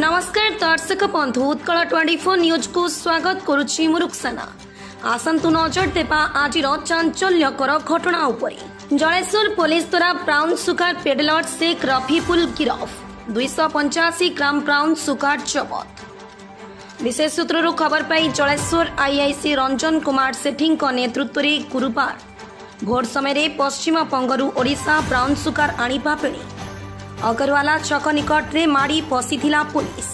नमस्कार दर्शक बंधु उत्कल 24 न्यूज को स्वागत करुछि मुरुक्सना। आसंतु नजर देबा आज चांचल्यकर घटना उपरि। जलेश्वर पुलिस द्वारा brown sugar peddler Sheikh Rafikul गिरफ, 285 ग्राम ब्राउन सुगार जबत। विशेष सूत्रु खबर पाई जलेश्वर आईआईसी रंजन कुमार सेठी नेतृत्व में गुरुवार भोर समय पश्चिम बंगरू ओडिशा ब्राउन सुगार आनिबा बेले अगरवाला छक निकट में माड़ी पशिथिला पुलिस।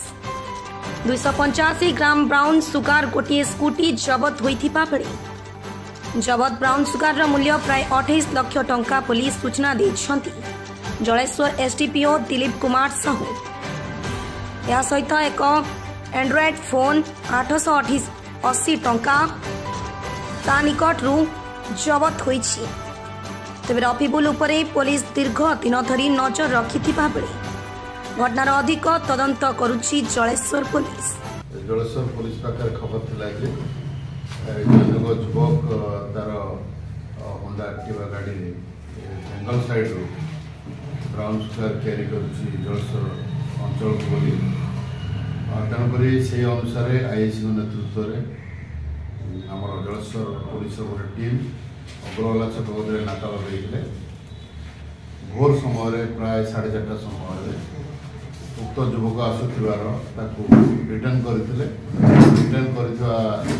285 ग्राम ब्राउन सुगार गोटे स्कूटी जबत होइथिबा बेले जबत ब्राउन सुगार मूल्य प्राय 28 लाख टंका पुलिस सूचना देछंती जलेश्वर एसडीपीओ दिलीप कुमार साहू। या सहित एक एंड्रॉइड फोन 880 टंका ता निकट रु जबत होइछि। तेज रफिकुल उपरे पुलिस दीर्घ दिन धरी नजर रखिथिबा बेले घटनार अधिक तदंत करुछि जलेश्वर पुलिस। जलेश्वर पुलिस पाखे खबर थिला कि जनक युवक तार होंडा एक्टिवा गाड़ी जंगल साइड रू ब्राउन सुगार क्यारी करुछि जलेश्वर अंचल को बोली तेणुक से अनुसार आईआईसी नेतृत्व में आम जलेश्वर पुलिस गोटे टीम अग्रवाला छक नाका लगे भोर समय प्राय 4:30 समय उक्त युवक आसुवार रिटर्न करते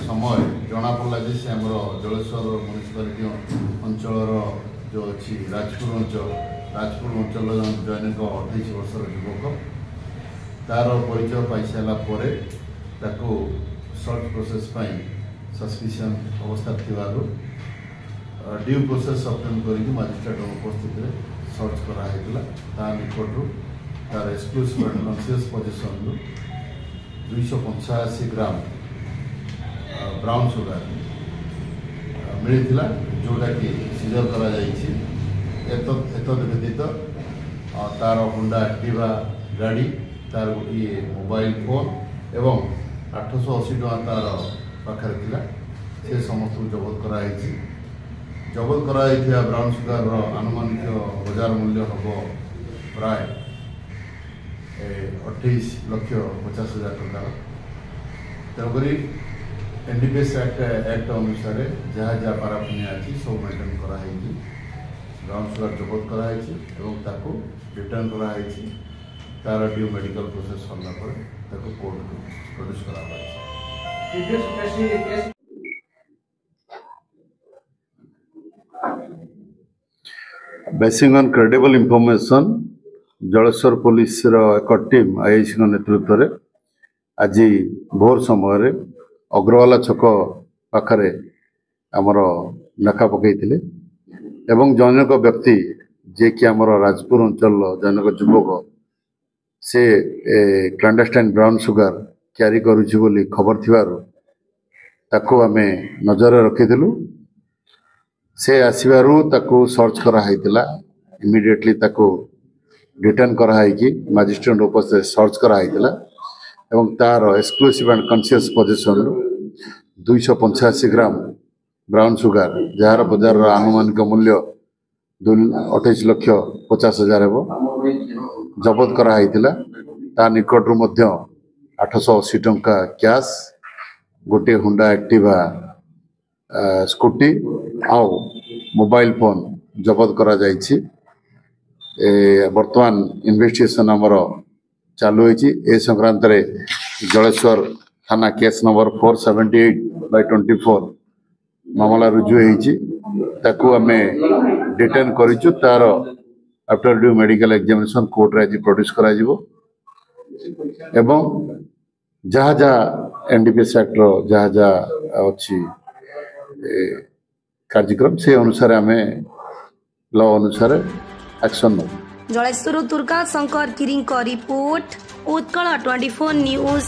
समय जना पड़ा जे से आम जलेश्वर म्यूनिसिपालिटी अंचल जो अच्छी राजपुर अंचल जैनिक 28 वर्षर युवक तार परिचय पाई सारापर सर्च प्रोसेस सस्पिशन अवस्था थी ड्यू प्रोसेस अटेंड कर मजिस्ट्रेट उपस्थित सर्च करा निकट तार एक्सक्लूसिव एंड कन्सियस पोजिशन 285 ग्राम ब्राउन सुगार मिलता जोटा कि सीजर करा व्यतीत तार होंडा एक्टिवा गाड़ी तार गोटे मोबाइल फोन एवं 880 टଙ୍କା तार पाखे थिला से समस्त जबत कराई। जबत कराई ब्राउन सुगार आनुमानिक बजार मूल्य हम प्राय 28,50,000 टଙ୍କା। तेणुक एनडीपीएस एक्ट अनुसार जहाँ जहाँ पाराफिनिया अच्छी सब मेंटेन कराई ब्राउन सुगार जबत कराई रिटर्न कराई तार ड्यू मेडिकल प्रोसेस सरला कोर्ट को प्रोड्यूस करा। Basin on credible information Jaleshwar police एक टीम आईआईसी नेतृत्व में आज भोर समय अग्रवाला छक पाखरे आमर नाका पकईले एवं जनक व्यक्ति जे कि आमर राजपुर अंचल जनक युवक से क्लैंडस्टाइन ब्राउन सुगार क्यारी करुछि बोली खबर थिबारु ताको आमे नजर रखिथिलु। से आसबारू ताको सर्च कराइला इमिडिएटली ताको रिटर्न कराई मजिस्ट्रेट उपस्थित सर्च कराइला एवं तार एक्सक्लूसिव एंड कन्सियस पोजिशन 285 ग्राम ब्राउन सुगार जार बजार आनुमानिक मूल्य 28,50,000 जबत कराइला। ता निकट रू मध्य 880 टଙ୍କା कैश गोटे होंडा एक्टिवा स्कूटी आउ मोबाइल फोन जबत करा जाइछि। वर्तमान इन्वेस्टिगेशन आमर चालू ए संक्रांत रे जलेश्वर थाना केस नंबर 478/24 मामला रुजु होइछि। ताकू आमे डिटेन करिछु तार after due medical examination court रे आज प्रोड्यूस करा जिवो एवं जहाँ जहाँ एनडीपीएस एक्ट जहाँ जहाँ अच्छी कार्यक्रम से अनुसार आमे लॉ अनुसार एक्शन नो। जलेश्वर दुर्गा शंकर गिरी रिपोर्ट उत्कल 24 न्यूज।